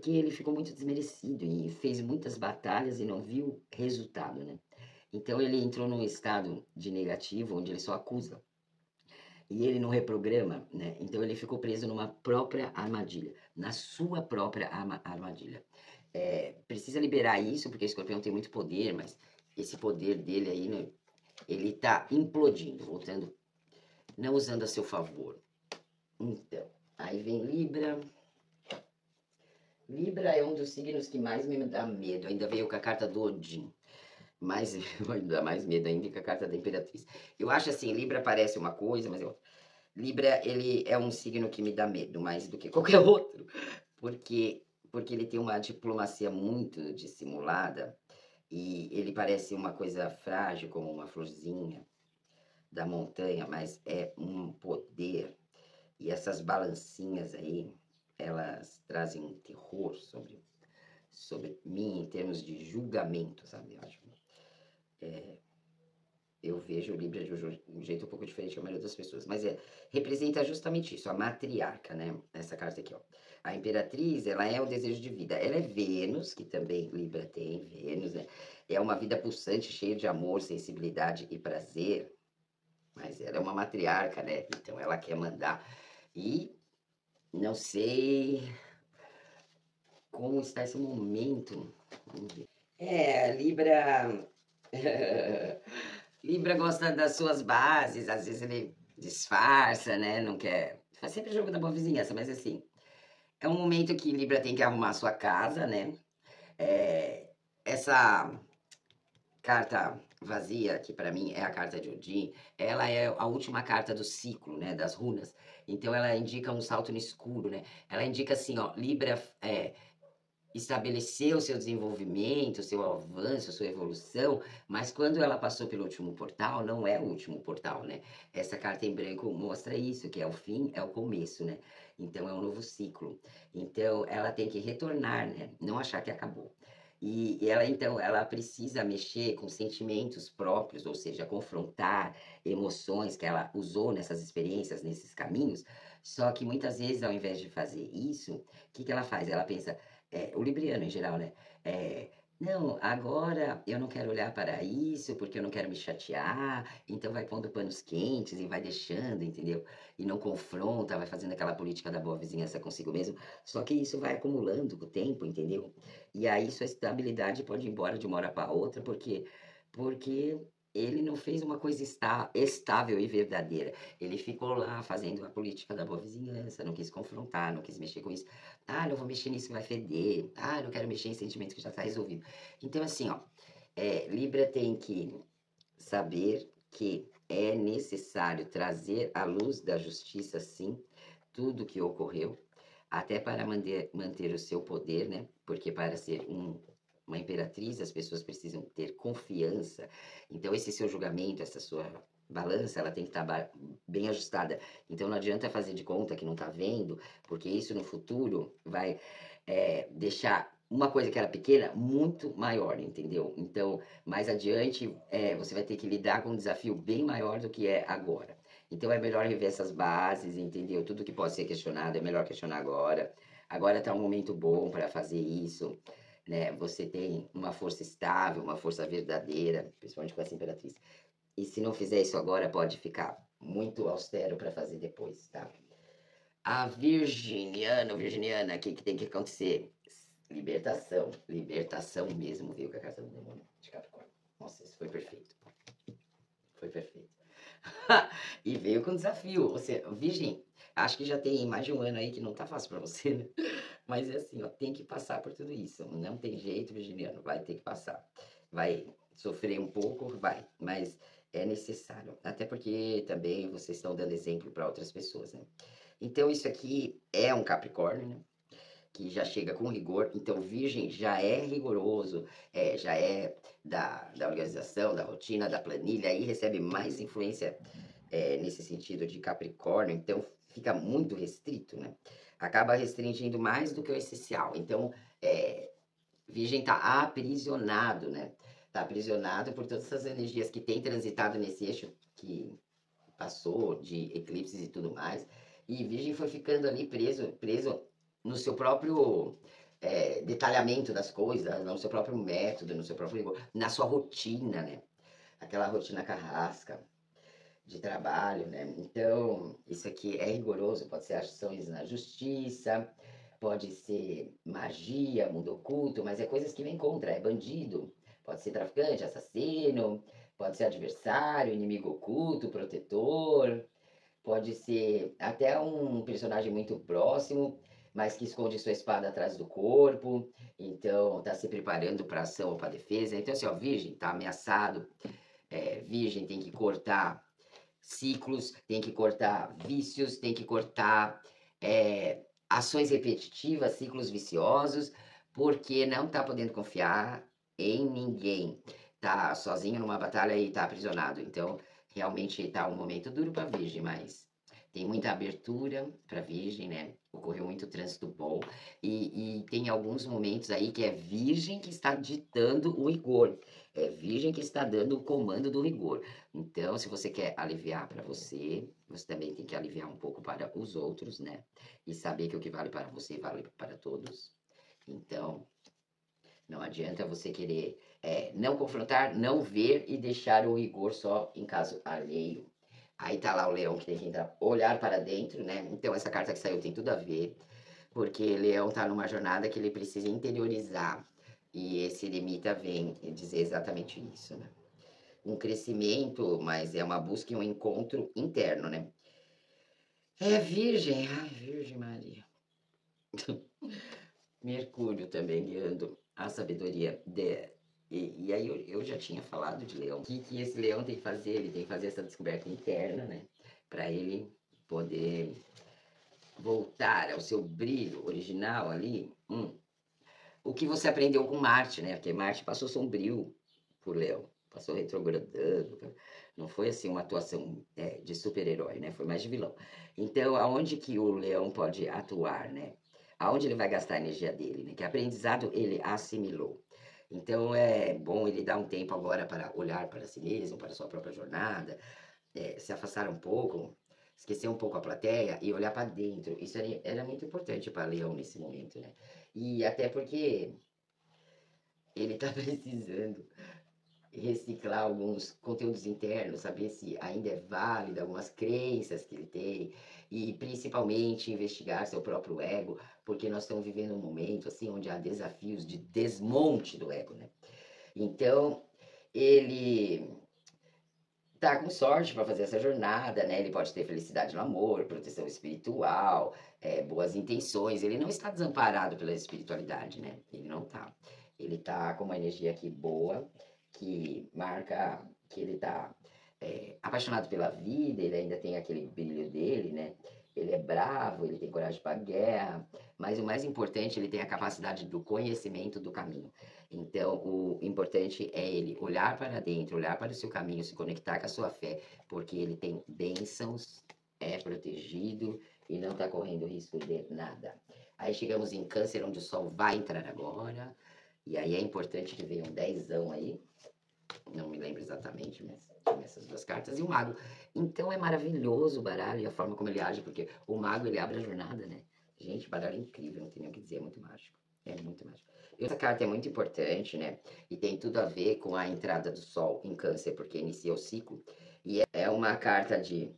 ele ficou muito desmerecido e fez muitas batalhas e não viu resultado, né? Então ele entrou num estado de negativo, onde ele só acusa. E ele não reprograma, né? Então ele ficou preso numa própria armadilha, na sua própria armadilha. Precisa liberar isso, porque o escorpião tem muito poder, mas esse poder dele aí, né, ele tá implodindo, voltando, não usando a seu favor. Então, aí vem Libra. Libra é um dos signos que mais me dá medo. Ainda veio com a carta do Odin. Mas vai dar mais medo ainda que a carta da Imperatriz. Eu acho assim, Libra parece uma coisa, mas é outra. Libra, ele é um signo que me dá medo, mais do que qualquer outro. Porque ele tem uma diplomacia muito dissimulada. E ele parece uma coisa frágil, como uma florzinha da montanha, mas é um poder. E essas balancinhas aí, elas trazem um terror sobre mim em termos de julgamento, sabe? Eu acho. Eu vejo o Libra de um jeito um pouco diferente da maioria das pessoas, mas representa justamente isso, a matriarca, né? Essa carta aqui, ó. A Imperatriz, ela é o desejo de vida. Ela é Vênus, que também Libra tem, Vênus, né? É uma vida pulsante, cheia de amor, sensibilidade e prazer, mas ela é uma matriarca, né? Então ela quer mandar. E não sei como está esse momento. Libra. Libra gosta das suas bases, às vezes ele disfarça, né? Não quer. Faz sempre jogo da boa vizinhança, mas assim. É um momento que Libra tem que arrumar a sua casa, né? Essa carta vazia, que para mim é a carta de Odin, ela é a última carta do ciclo, né? Das runas. Então ela indica um salto no escuro, né? Ela indica assim, ó, Libra estabeleceu seu desenvolvimento, seu avanço, sua evolução, mas quando ela passou pelo último portal, não é o último portal, né? Essa carta em branco mostra isso, que é o fim, é o começo, né? Então é um novo ciclo. Então ela tem que retornar, né? Não achar que acabou. E ela, então, ela precisa mexer com sentimentos próprios, ou seja, confrontar emoções que ela usou nessas experiências, nesses caminhos. Só que muitas vezes, ao invés de fazer isso, o que ela faz? Ela pensa, o libriano em geral, né? Não, agora eu não quero olhar para isso porque eu não quero me chatear, então vai pondo panos quentes e vai deixando, entendeu? E não confronta, vai fazendo aquela política da boa vizinhança consigo mesmo. Só que isso vai acumulando com o tempo, entendeu? E aí sua estabilidade pode ir embora de uma hora para outra, porque ele não fez uma coisa estável e verdadeira. Ele ficou lá fazendo a política da boa vizinhança, não quis confrontar, não quis mexer com isso. Ah, não vou mexer nisso que vai feder. Ah, não quero mexer em sentimento que já está resolvido. Então, assim, ó, Libra tem que saber que é necessário trazer à luz da justiça, sim, tudo o que ocorreu, até para manter o seu poder, né? Porque para ser uma imperatriz, as pessoas precisam ter confiança. Então, esse seu julgamento, essa sua balança, ela tem que estar bem ajustada. Então, não adianta fazer de conta que não está vendo, porque isso no futuro vai deixar uma coisa que era pequena muito maior, entendeu? Então, mais adiante, você vai ter que lidar com um desafio bem maior do que é agora. Então é melhor rever essas bases, entendeu? Tudo que pode ser questionado é melhor questionar agora. Agora está um momento bom para fazer isso, né? Você tem uma força estável, uma força verdadeira, principalmente com essa imperatriz. E se não fizer isso agora, pode ficar muito austero para fazer depois, tá? A virginiana, o que tem que acontecer? Libertação, libertação mesmo, viu? Com a carta do demônio de Capricórnio. Nossa, isso foi perfeito. Foi perfeito. E veio com desafio. Você, Virgem, acho que já tem mais de um ano aí que não tá fácil pra você, né? Mas é assim, ó, tem que passar por tudo isso. Não tem jeito, virginiano, vai ter que passar. Vai sofrer um pouco, vai, mas é necessário. Até porque também vocês estão dando exemplo para outras pessoas, né? Então isso aqui é um Capricórnio, né? Que já chega com rigor, então Virgem já é rigoroso, já é da organização, da rotina, da planilha, aí recebe mais influência nesse sentido de Capricórnio, então fica muito restrito, né? Acaba restringindo mais do que o essencial. Então, Virgem está aprisionado, né? Está aprisionado por todas essas energias que tem transitado nesse eixo que passou de eclipses e tudo mais. E Virgem foi ficando ali preso no seu próprio detalhamento das coisas, no seu próprio método, no seu próprio na sua rotina, né? Aquela rotina carrasca de trabalho, né? Então, isso aqui é rigoroso, pode ser ações na justiça, pode ser magia, mundo oculto, mas é coisas que vem contra, é bandido, pode ser traficante, assassino, pode ser adversário, inimigo oculto, protetor, pode ser até um personagem muito próximo, mas que esconde sua espada atrás do corpo, então tá se preparando para ação ou para defesa. Então, assim, ó, Virgem tá ameaçado, Virgem tem que cortar ciclos, tem que cortar vícios, tem que cortar ações repetitivas, ciclos viciosos, porque não tá podendo confiar em ninguém. Tá sozinho numa batalha e tá aprisionado. Então, realmente tá um momento duro para Virgem, mas tem muita abertura para Virgem, né? Ocorreu muito trânsito bom. E tem alguns momentos aí que é Virgem que está ditando o rigor. É Virgem que está dando o comando do rigor. Então, se você quer aliviar para você, você também tem que aliviar um pouco para os outros, né? E saber que o que vale para você vale para todos. Então, não adianta você querer não confrontar, não ver e deixar o rigor só em caso alheio. Aí tá lá o leão que tem que entrar, olhar para dentro, né? Então essa carta que saiu tem tudo a ver, porque leão tá numa jornada que ele precisa interiorizar. E esse eremita vem dizer exatamente isso, né? Um crescimento, mas é uma busca e um encontro interno, né? É Virgem, ai, Virgem Maria. Mercúrio também guiando a sabedoria e aí eu já tinha falado de leão. O que esse leão tem que fazer? Ele tem que fazer essa descoberta interna, né? Para ele poder voltar ao seu brilho original ali. O que você aprendeu com Marte, né? Porque Marte passou sombrio por leão. Passou retrogradando. Não foi assim uma atuação de super-herói, né? Foi mais de vilão. Então, aonde que o leão pode atuar, né? Aonde ele vai gastar a energia dele, né? Que aprendizado ele assimilou. Então, é bom ele dar um tempo agora para olhar para si mesmo, para a sua própria jornada, se afastar um pouco, esquecer um pouco a plateia e olhar para dentro. Isso era muito importante para Leão nesse momento, né? E até porque ele está precisando reciclar alguns conteúdos internos, saber se ainda é válido algumas crenças que ele tem e principalmente investigar seu próprio ego, porque nós estamos vivendo um momento assim onde há desafios de desmonte do ego, né? Então, ele tá com sorte para fazer essa jornada, né? Ele pode ter felicidade no amor, proteção espiritual, boas intenções. Ele não está desamparado pela espiritualidade, né? Ele não tá. Ele tá com uma energia aqui boa, que marca que ele tá apaixonado pela vida, ele ainda tem aquele brilho dele, né? Ele é bravo, ele tem coragem para a guerra, mas o mais importante, ele tem a capacidade do conhecimento do caminho. Então, o importante é ele olhar para dentro, olhar para o seu caminho, se conectar com a sua fé, porque ele tem bênçãos, é protegido e não está correndo risco de nada. Aí chegamos em Câncer, onde o Sol vai entrar agora, e aí é importante que venha um 10ão aí, não me lembro exatamente, mas tinha essas duas cartas, e o Mago. Então é maravilhoso o baralho e a forma como ele age, porque o Mago ele abre a jornada, né? Gente, baralho é incrível, não tem nem o que dizer, é muito mágico. É muito mágico. Essa carta é muito importante, né? E tem tudo a ver com a entrada do Sol em Câncer, porque inicia o ciclo. E é uma carta de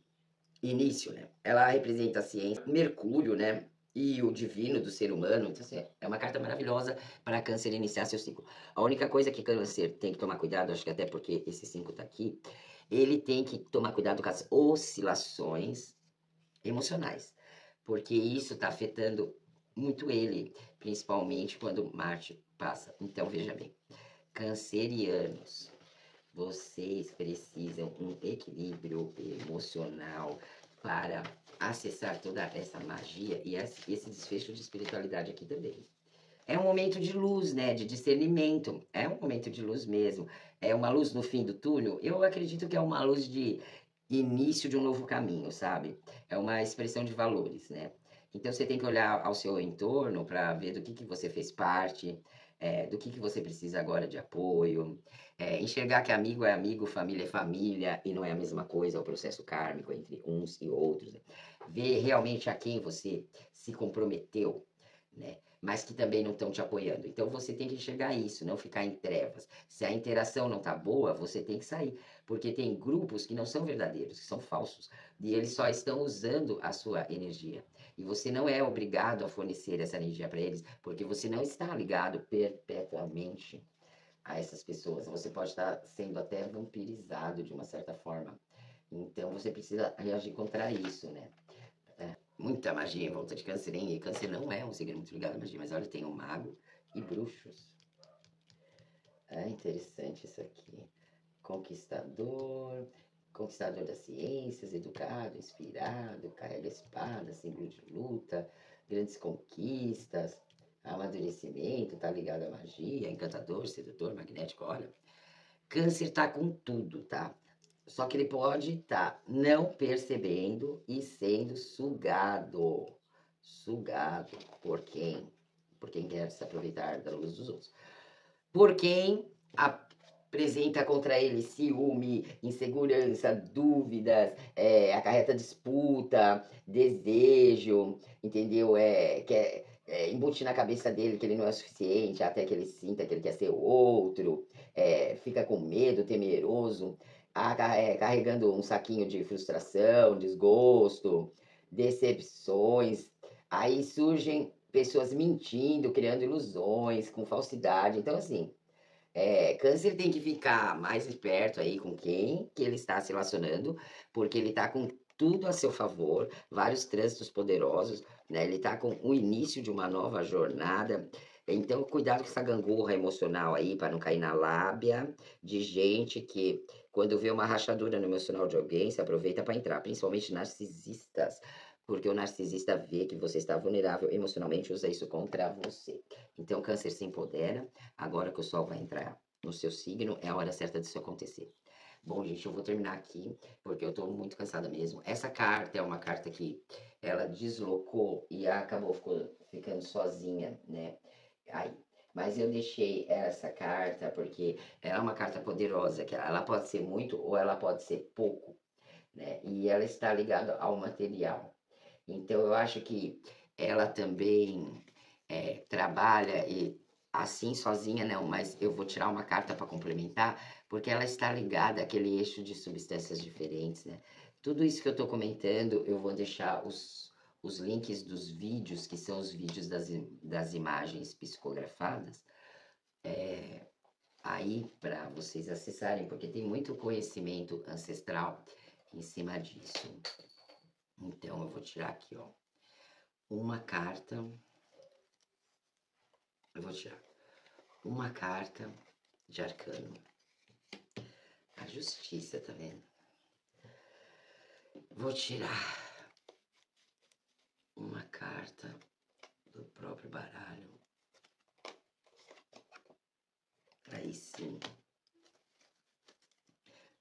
início, né? Ela representa a ciência, Mercúrio, né? E o divino do ser humano. Então, assim, é uma carta maravilhosa para Câncer iniciar seu ciclo. A única coisa que Câncer tem que tomar cuidado, acho que até porque esse 5 tá aqui, ele tem que tomar cuidado com as oscilações emocionais, porque isso está afetando muito ele, principalmente quando Marte passa. Então, veja bem, cancerianos, vocês precisam um equilíbrio emocional para acessar toda essa magia e esse desfecho de espiritualidade aqui também. É um momento de luz, né? De discernimento. É um momento de luz mesmo. É uma luz no fim do túnel. Eu acredito que é uma luz de início de um novo caminho, sabe? É uma expressão de valores, né? Então você tem que olhar ao seu entorno para ver do que você fez parte, do que você precisa agora de apoio, enxergar que amigo é amigo, família é família e não é a mesma coisa, é o processo kármico entre uns e outros. Né? Ver realmente a quem você se comprometeu, né? Mas que também não estão te apoiando. Então você tem que enxergar isso, não ficar em trevas. Se a interação não tá boa, você tem que sair, porque tem grupos que não são verdadeiros, que são falsos, e eles só estão usando a sua energia. E você não é obrigado a fornecer essa energia para eles, porque você não está ligado perpetuamente a essas pessoas. Você pode estar sendo até vampirizado de uma certa forma. Então você precisa reagir contra isso, né? Muita magia em volta de Câncer, hein? E Câncer não é um signo muito ligado à magia, mas olha, tem o mago e bruxos. É interessante isso aqui. Conquistador, conquistador das ciências, educado, inspirado, carrega a espada, símbolo de luta, grandes conquistas, amadurecimento, tá ligado à magia, encantador, sedutor, magnético, olha. Câncer tá com tudo, tá? Só que ele pode estar não percebendo e sendo sugado. Sugado por quem? Por quem quer se aproveitar da luz dos outros. Por quem apresenta contra ele ciúme, insegurança, dúvidas, acarreta disputa, desejo, entendeu? Quer embute na cabeça dele que ele não é suficiente, até que ele sinta que ele quer ser outro, fica com medo, temeroso, carregando um saquinho de frustração, desgosto, decepções. Aí surgem pessoas mentindo, criando ilusões, com falsidade. Então, assim, Câncer tem que ficar mais esperto aí com quem que ele está se relacionando, porque ele está com tudo a seu favor, vários trânsitos poderosos, né? Ele está com o início de uma nova jornada. Então, cuidado com essa gangorra emocional aí, para não cair na lábia de gente que, quando vê uma rachadura no emocional de alguém, se aproveita para entrar, principalmente narcisistas. Porque o narcisista vê que você está vulnerável emocionalmente, usa isso contra você. Então, Câncer se empodera. Agora que o Sol vai entrar no seu signo, é a hora certa disso acontecer. Bom, gente, eu vou terminar aqui, porque eu tô muito cansada mesmo. Essa carta é uma carta que ela deslocou e acabou ficando sozinha, né? Aí. Mas eu deixei essa carta porque ela é uma carta poderosa, que ela pode ser muito ou ela pode ser pouco, né? E ela está ligada ao material. Então, eu acho que ela também trabalha e assim sozinha não, mas eu vou tirar uma carta para complementar, porque ela está ligada àquele eixo de substâncias diferentes, né? Tudo isso que eu estou comentando, eu vou deixar os links dos vídeos, que são os vídeos das imagens psicografadas, aí para vocês acessarem, porque tem muito conhecimento ancestral em cima disso. Então, eu vou tirar aqui, ó, uma carta. Eu vou tirar uma carta de arcano. A justiça, tá vendo? Vou tirar uma carta do próprio baralho. Aí sim.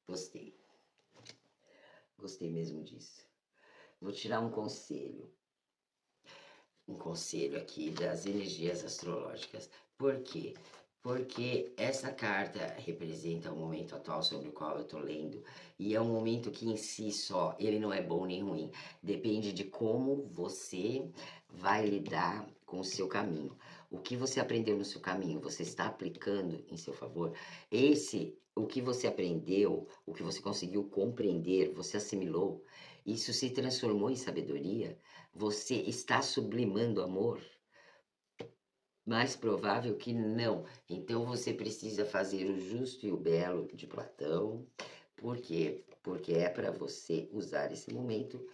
Gostei. Gostei mesmo disso. Vou tirar um conselho. Um conselho aqui das energias astrológicas. Por quê? Porque essa carta representa o momento atual sobre o qual eu tô lendo. E é um momento que em si só, ele não é bom nem ruim. Depende de como você vai lidar com o seu caminho. O que você aprendeu no seu caminho, você está aplicando em seu favor? O que você aprendeu, o que você conseguiu compreender, você assimilou, isso se transformou em sabedoria? Você está sublimando amor? Mais provável que não. Então você precisa fazer o justo e o belo de Platão. Por quê? Porque é para você usar esse momento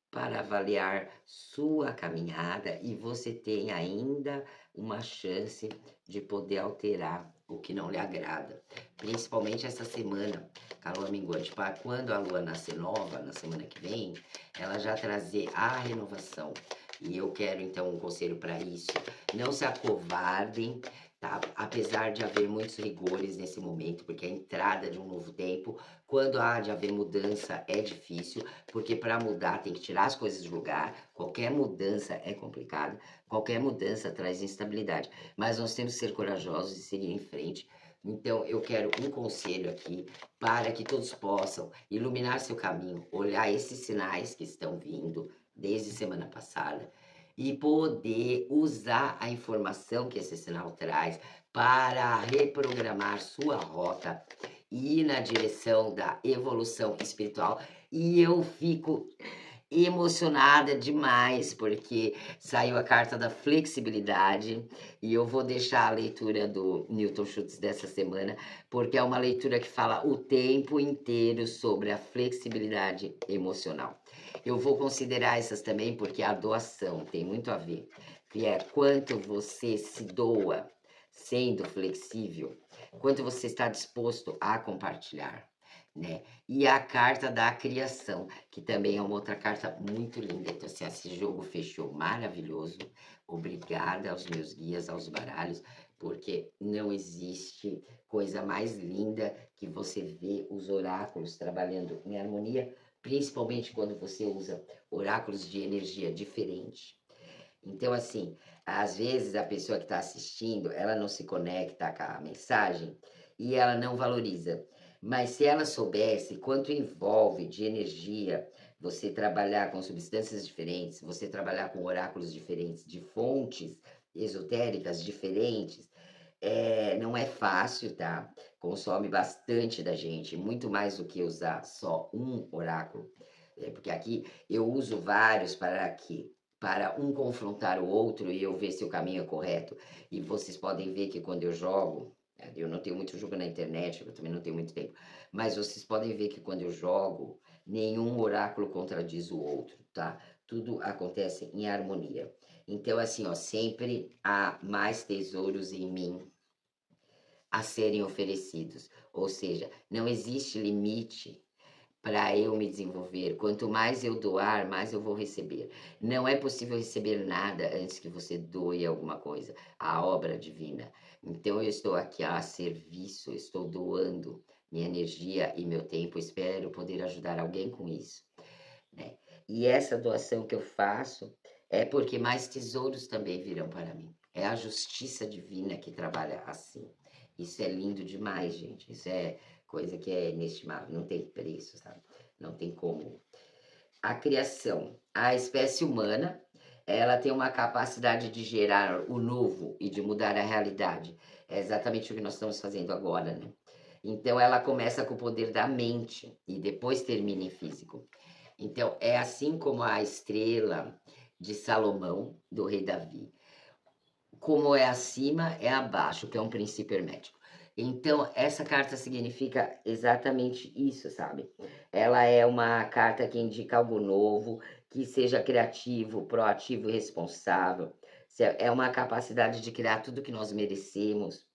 para avaliar sua caminhada e você tem ainda uma chance de poder alterar o que não lhe agrada. Principalmente essa semana, a lua minguante, para quando a lua nascer nova, na semana que vem, ela já trazer a renovação. E eu quero então um conselho para isso. Não se acovardem, tá? Apesar de haver muitos rigores nesse momento, porque a entrada de um novo tempo, quando há de haver mudança, é difícil, porque para mudar tem que tirar as coisas do lugar. Qualquer mudança é complicada, qualquer mudança traz instabilidade. Mas nós temos que ser corajosos e seguir em frente. Então, eu quero um conselho aqui para que todos possam iluminar seu caminho, olhar esses sinais que estão vindo desde semana passada e poder usar a informação que esse sinal traz para reprogramar sua rota e ir na direção da evolução espiritual. E eu fico emocionada demais porque saiu a carta da flexibilidade e eu vou deixar a leitura do Newton Schultz dessa semana porque é uma leitura que fala o tempo inteiro sobre a flexibilidade emocional. Eu vou considerar essas também porque a doação tem muito a ver, que é quanto você se doa, sendo flexível, quanto você está disposto a compartilhar, né? E a carta da criação, que também é uma outra carta muito linda. Então, assim, esse jogo fechou maravilhoso. Obrigada aos meus guias, aos baralhos, porque não existe coisa mais linda que você ver os oráculos trabalhando em harmonia, principalmente quando você usa oráculos de energia diferente. Então, assim, às vezes a pessoa que está assistindo, ela não se conecta com a mensagem e ela não valoriza. Mas se ela soubesse quanto envolve de energia você trabalhar com substâncias diferentes, você trabalhar com oráculos diferentes, de fontes esotéricas diferentes, não é fácil, tá? Consome bastante da gente, muito mais do que usar só um oráculo. Porque aqui eu uso vários para quê? Para um confrontar o outro e eu ver se o caminho é correto. E vocês podem ver que quando eu jogo, eu não tenho muito jogo na internet, eu também não tenho muito tempo, mas vocês podem ver que quando eu jogo, nenhum oráculo contradiz o outro, tá? Tudo acontece em harmonia. Então, assim, ó, sempre há mais tesouros em mim a serem oferecidos. Ou seja, não existe limite para eu me desenvolver. Quanto mais eu doar, mais eu vou receber. Não é possível receber nada antes que você doe alguma coisa, a obra divina. Então eu estou aqui a serviço, estou doando minha energia e meu tempo, espero poder ajudar alguém com isso, né? E essa doação que eu faço é porque mais tesouros também virão para mim. É a justiça divina que trabalha assim. Isso é lindo demais, gente. Isso é coisa que é inestimável, não tem preço, sabe? Não tem como. A criação, a espécie humana, ela tem uma capacidade de gerar o novo e de mudar a realidade. É exatamente o que nós estamos fazendo agora, né? Então ela começa com o poder da mente e depois termina em físico. Então é assim como a estrela de Salomão, do rei Davi. Como é acima, é abaixo, que é um princípio hermético. Então, essa carta significa exatamente isso, sabe? Ela é uma carta que indica algo novo, que seja criativo, proativo e responsável. É uma capacidade de criar tudo que nós merecemos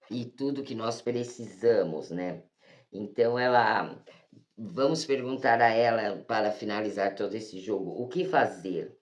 e tudo que nós precisamos, né? Então, vamos perguntar a ela, para finalizar todo esse jogo, o que fazer?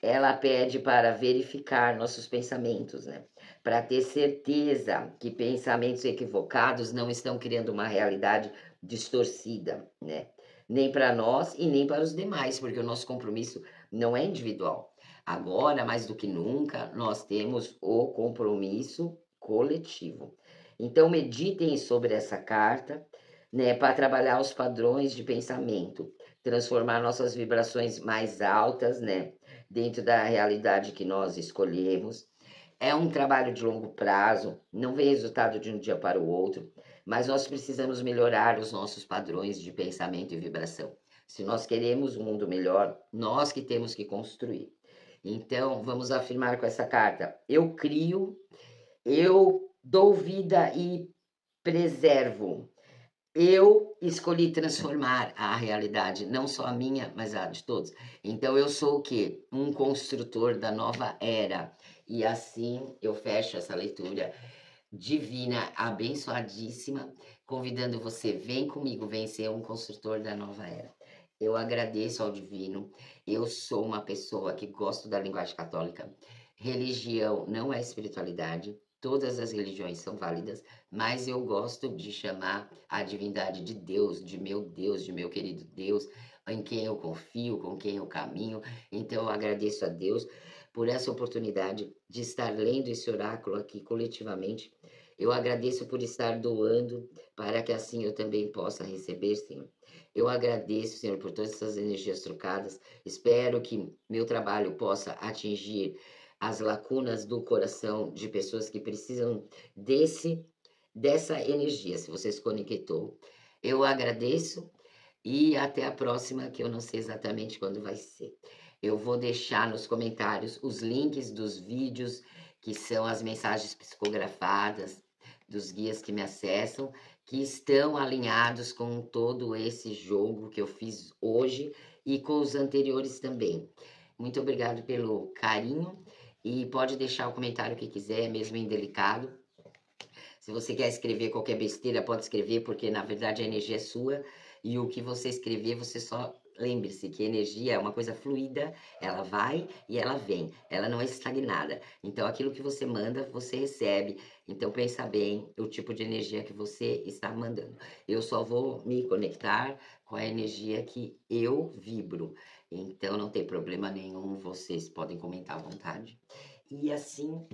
Ela pede para verificar nossos pensamentos, né? Para ter certeza que pensamentos equivocados não estão criando uma realidade distorcida, né? Nem para nós e nem para os demais, porque o nosso compromisso não é individual. Agora, mais do que nunca, nós temos o compromisso coletivo. Então, meditem sobre essa carta, né, para trabalhar os padrões de pensamento, transformar nossas vibrações mais altas, né, dentro da realidade que nós escolhemos. É um trabalho de longo prazo, não vem resultado de um dia para o outro, mas nós precisamos melhorar os nossos padrões de pensamento e vibração. Se nós queremos um mundo melhor, nós que temos que construir. Então, vamos afirmar com essa carta: eu crio, eu dou vida e preservo. Eu escolhi transformar a realidade, não só a minha, mas a de todos. Então eu sou o quê? Um construtor da nova era. E assim eu fecho essa leitura divina, abençoadíssima, convidando você, vem comigo, vem ser um construtor da nova era. Eu agradeço ao divino. Eu sou uma pessoa que gosto da linguagem católica. Religião não é espiritualidade. Todas as religiões são válidas, mas eu gosto de chamar a divindade de Deus, de meu querido Deus, em quem eu confio, com quem eu caminho. Então eu agradeço a Deus por essa oportunidade de estar lendo esse oráculo aqui coletivamente. Eu agradeço por estar doando, para que assim eu também possa receber, Senhor. Eu agradeço, Senhor, por todas essas energias trocadas. Espero que meu trabalho possa atingir as lacunas do coração de pessoas que precisam dessa energia. Se você se conectou, eu agradeço e até a próxima, que eu não sei exatamente quando vai ser. Eu vou deixar nos comentários os links dos vídeos, que são as mensagens psicografadas, dos guias que me acessam, que estão alinhados com todo esse jogo que eu fiz hoje e com os anteriores também. Muito obrigado pelo carinho e pode deixar o comentário que quiser, mesmo indelicado. Se você quer escrever qualquer besteira, pode escrever, porque na verdade a energia é sua e o que você escrever, você só lembre-se que energia é uma coisa fluida, ela vai e ela vem, ela não é estagnada. Então aquilo que você manda, você recebe. Então pensa bem o tipo de energia que você está mandando. Eu só vou me conectar com a energia que eu vibro. Então não tem problema nenhum, vocês podem comentar à vontade. E assim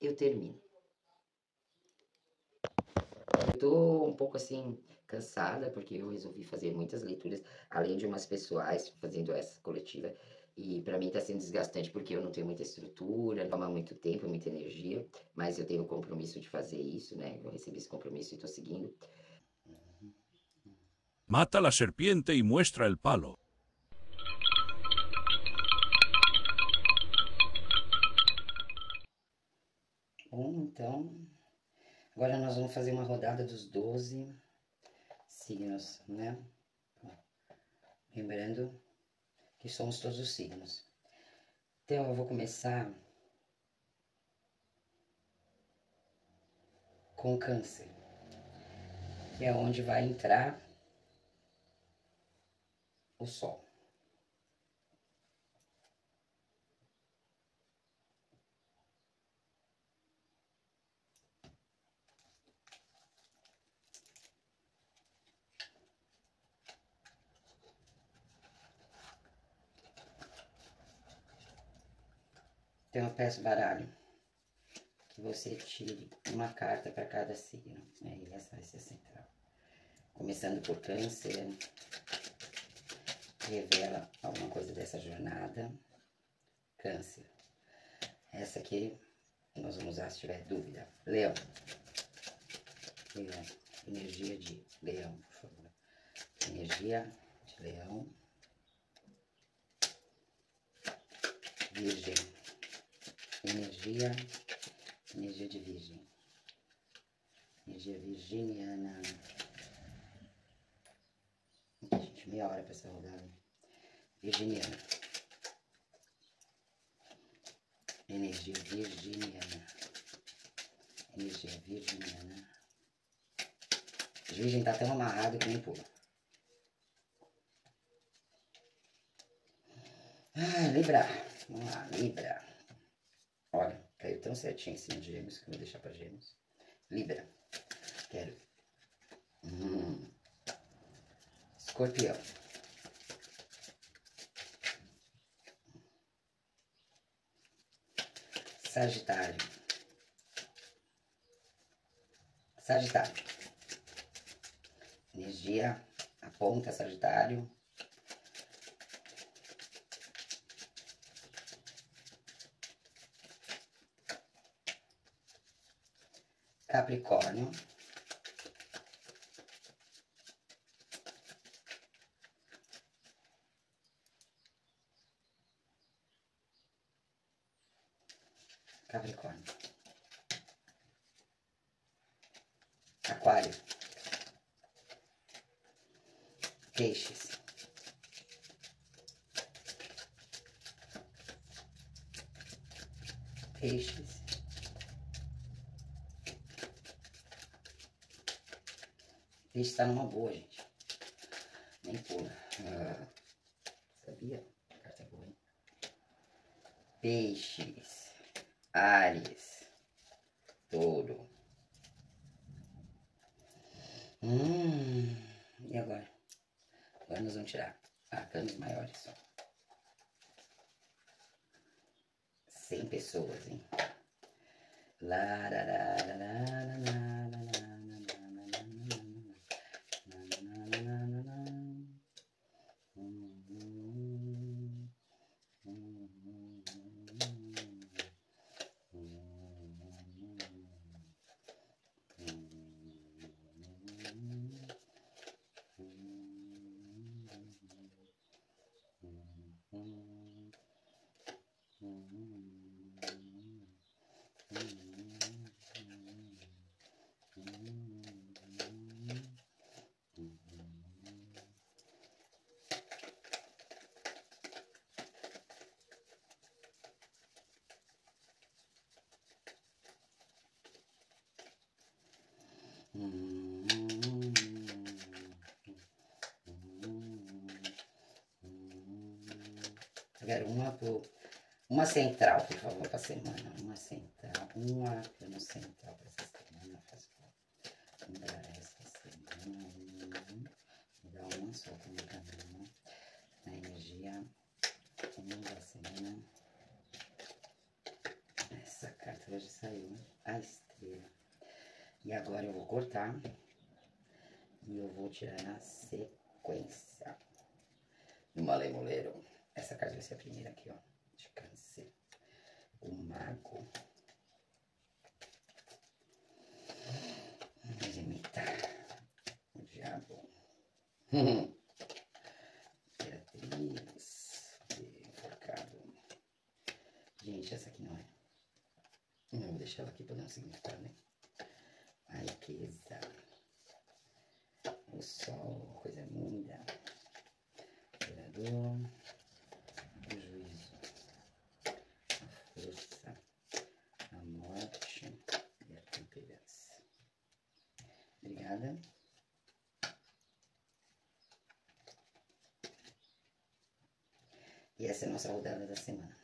eu termino. Eu tô um pouco assim cansada porque eu resolvi fazer muitas leituras, além de umas pessoais, fazendo essa coletiva. E para mim tá sendo desgastante porque eu não tenho muita estrutura, toma muito tempo, muita energia, mas eu tenho o compromisso de fazer isso, né? Eu recebi esse compromisso e tô seguindo. Mata la serpiente y muestra el palo. Bom, então, agora nós vamos fazer uma rodada dos 12 signos, né? Lembrando que somos todos os signos. Então, eu vou começar com Câncer, que é onde vai entrar o Sol. Então eu peço, baralho, que você tire uma carta para cada signo. E essa vai ser a central. Começando por Câncer, revela alguma coisa dessa jornada. Câncer. Essa aqui nós vamos usar se tiver dúvida. Leão. Leão. Energia de Leão, por favor. Energia de Leão. Virgem. Energia de Virgem. Energia virginiana. Gente, meia hora para essa rodada. Virginiana. Energia virginiana. Energia virginiana. Virgem tá tão amarrado que nem pula. Libra. Vamos lá, Libra. Olha, caiu tão certinho em cima de Gêmeos que eu vou deixar para Gêmeos. Libra. Quero. Escorpião. Sagitário. Sagitário. Energia. Aponta Sagitário. Capricórnio. Capricórnio. Aquário. Peixes. Peixes. Peixe tá numa boa, gente. Nem pula. Sabia? A carta é boa, hein? Peixes. Áries. Touro. E agora? Agora nós vamos tirar arcanos maiores só. 100 pessoas, hein? Eu quero uma central, por favor, pra semana. Uma central, uma plano central pra essa semana. Faz favor. Pra essa semana. Me dá uma só pra mim também. Na energia, uma da semana. Essa carta já saiu, a estrela. E agora eu vou cortar. E eu vou tirar na sequência. No malemoleiro. Essa carta vai ser a primeira aqui, ó. De câncer. O mago. Vamos imitar. O diabo. Beatriz. Enforcado. Gente, essa aqui não é. Não, vou deixar ela aqui para dar um significado, né? A riqueza. O sol, coisa linda. Imperador. O juízo. A força. A morte. E a temperança. Obrigada. E essa é a nossa rodada da semana.